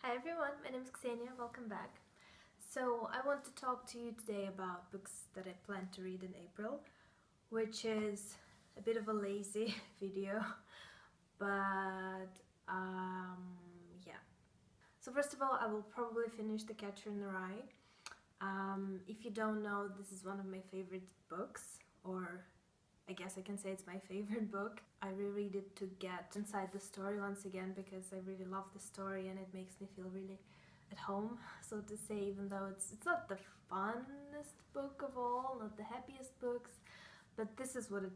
Hi everyone, my name is Ksenia, welcome back. So I want to talk to you today about books that I plan to read in April, which is a bit of a lazy video, but yeah. So first of all, I will probably finish The Catcher in the Rye. If you don't know, this is one of my favorite books, or I guess I can say it's my favorite book. I reread it to get inside the story once again because I really love the story and it makes me feel really at home, so to say, even though it's not the funnest book of all, not the happiest books, but this is what it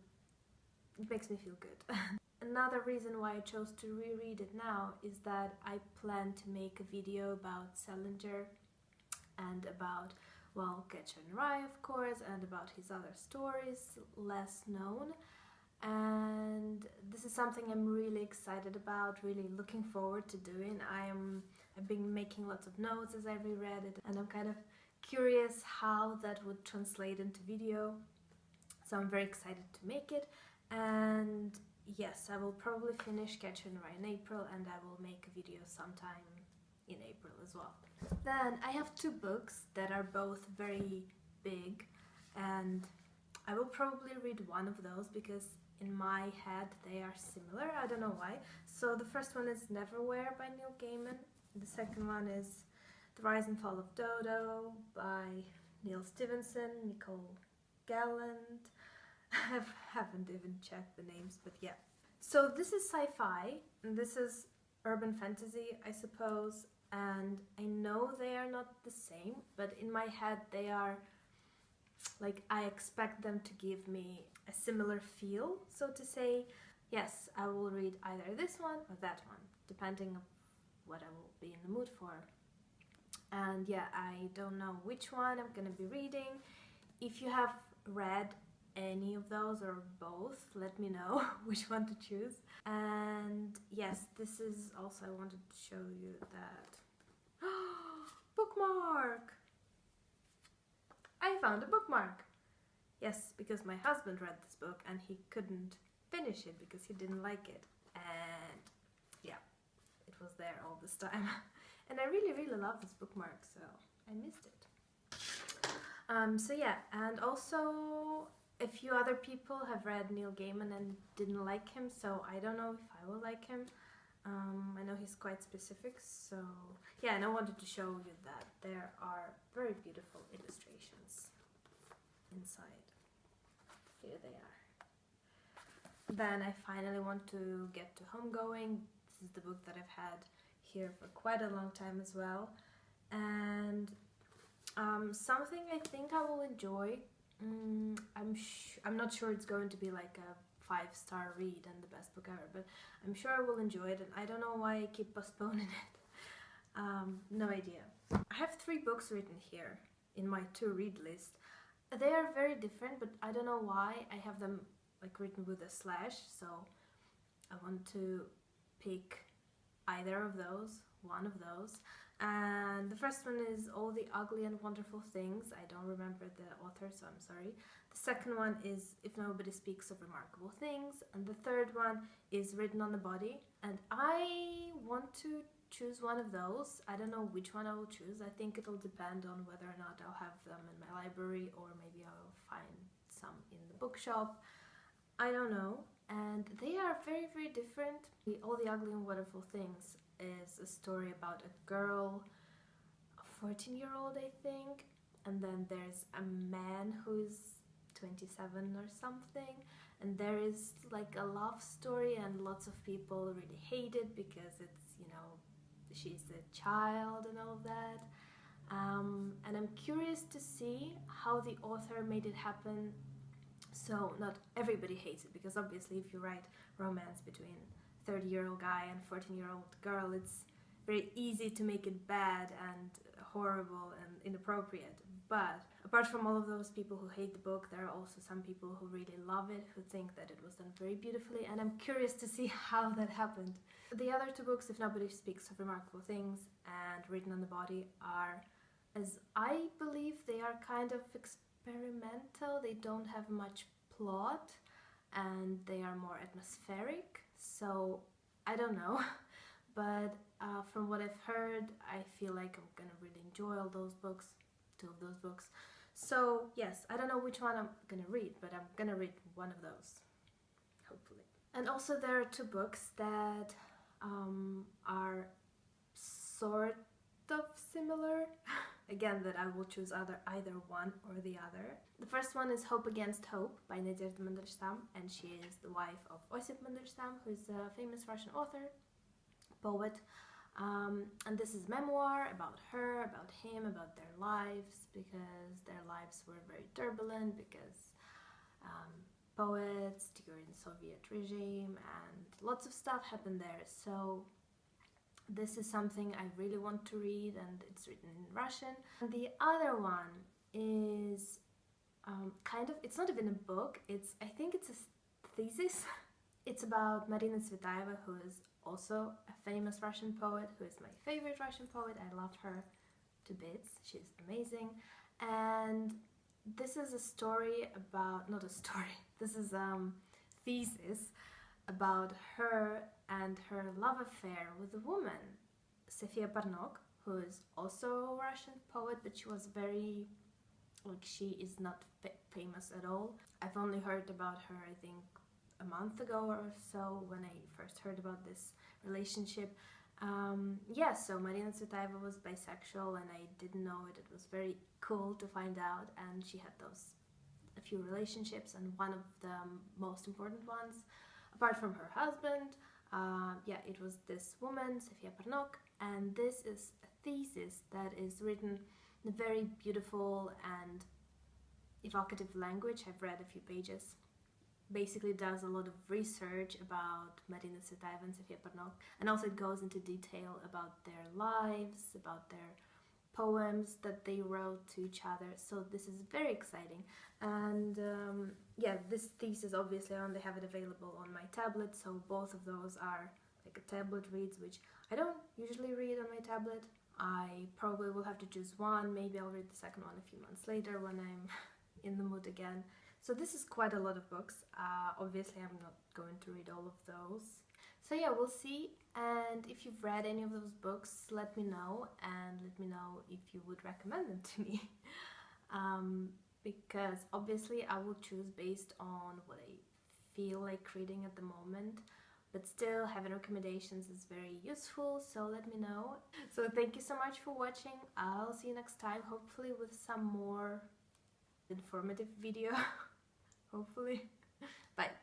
makes me feel good. Another reason why I chose to reread it now is that I plan to make a video about Salinger and about, well, Catcher in the Rye, of course, and about his other stories, less known. And this is something I'm really excited about, really looking forward to doing. I've been making lots of notes as I reread it, and I'm kind of curious how that would translate into video. So I'm very excited to make it. And yes, I will probably finish Catcher in the Rye in April, and I will make a video sometime in April as well. Then I have two books that are both very big, and I will probably read one of those because in my head they are similar. I don't know why. So the first one is Neverwhere by Neal Gaiman. The second one is The Rise and Fall of D.O.D.O by Neal Stephenson, Nicole, Galland. I haven't even checked the names, but yeah. So this is sci-fi, and this is urban fantasy, I suppose, and I know they are not the same, but in my head they are, like, I expect them to give me a similar feel, so to say. Yes, I will read either this one or that one, depending on what I will be in the mood for. And yeah, I don't know which one I'm gonna be reading. If you have read any of those or both, let me know which one to choose. And yes, this is also, I wanted to show you that bookmark! I found a bookmark! Yes, because my husband read this book and he couldn't finish it because he didn't like it. And yeah, it was there all this time. And I really, really love this bookmark, so I missed it. So yeah, and also a few other people have read Neal Gaiman and didn't like him, so I don't know if I will like him. I know he's quite specific, so yeah, and I wanted to show you that there are very beautiful illustrations inside. Here they are. Then I finally want to get to Homegoing. This is the book that I've had here for quite a long time as well, and something I think I will enjoy. I'm not sure it's going to be like a 5-star read and the best book ever, but I'm sure I will enjoy it, and I don't know why I keep postponing it. No idea. I have 3 books written here in my to-read list. They are very different, but I don't know why I have them like written with a slash, so I want to pick either of those, one of those. And the first one is All the Ugly and Wonderful Things. I don't remember the author, so I'm sorry. The second one is If Nobody Speaks of Remarkable Things. And the third one is Written on the Body. And I want to choose one of those. I don't know which one I will choose. I think it'll depend on whether or not I'll have them in my library, or maybe I'll find some in the bookshop. I don't know. And they are very, very different. All the Ugly and Wonderful Things is a story about a girl, a 14-year-old, I think, and then there's a man who's 27 or something, and there is like a love story, and lots of people really hate it because it's, you know, she's a child and all of that. And I'm curious to see how the author made it happen so not everybody hates it, because obviously if you write romance between 30-year-old guy and 14-year-old girl, it's very easy to make it bad and horrible and inappropriate. But apart from all of those people who hate the book, there are also some people who really love it, who think that it was done very beautifully, and I'm curious to see how that happened. The other 2 books, If Nobody Speaks of Remarkable Things and Written on the Body, are, as I believe, they are kind of experimental. They don't have much plot and they are more atmospheric, so I don't know. but from what I've heard, I feel like I'm gonna really enjoy all those books, 2 of those books. So yes, I don't know which one I'm gonna read, but I'm gonna read one of those, hopefully. And also there are 2 books that are sort of similar. Again, that I will choose either one or the other. The first one is Hope Against Hope by Nadezhda Mandelstam, and she is the wife of Osip Mandelstam, who is a famous Russian author, poet. And this is memoir about her, about him, about their lives, because their lives were very turbulent, because poets during the Soviet regime and lots of stuff happened there. So this is something I really want to read, and it's written in Russian. And the other one is it's not even a book, I think it's a thesis. It's about Marina Tsvetaeva, who is also a famous Russian poet, who is my favorite Russian poet. I love her to bits, she's amazing. And this is a story about, not a story, this is a thesis about her and her love affair with a woman, Sofia Parnok, who is also a Russian poet, but she was very, she is not famous at all. I've only heard about her, I think, a month ago or so, when I first heard about this relationship. So Marina Tsvetaeva was bisexual, and I didn't know it. It was very cool to find out, and she had a few relationships, and one of the most important ones, apart from her husband, it was this woman, Sofia Parnok, and this is a thesis that is written in a very beautiful and evocative language. I've read a few pages. Basically does a lot of research about Marina Tsvetaeva and Sofia Parnok, and also it goes into detail about their lives, about their poems that they wrote to each other. So this is very exciting. And this thesis, obviously I only have it available on my tablet, so both of those are like a tablet reads, which I don't usually read on my tablet. I probably will have to choose one. Maybe I'll read the second one a few months later when I'm in the mood again. So this is quite a lot of books. Obviously I'm not going to read all of those. So yeah, we'll see. And if you've read any of those books, let me know, and let me know if you would recommend them to me. Because obviously I will choose based on what I feel like reading at the moment, but still having recommendations is very useful, so let me know. So thank you so much for watching. I'll see you next time, hopefully with some more informative video. Hopefully. Bye.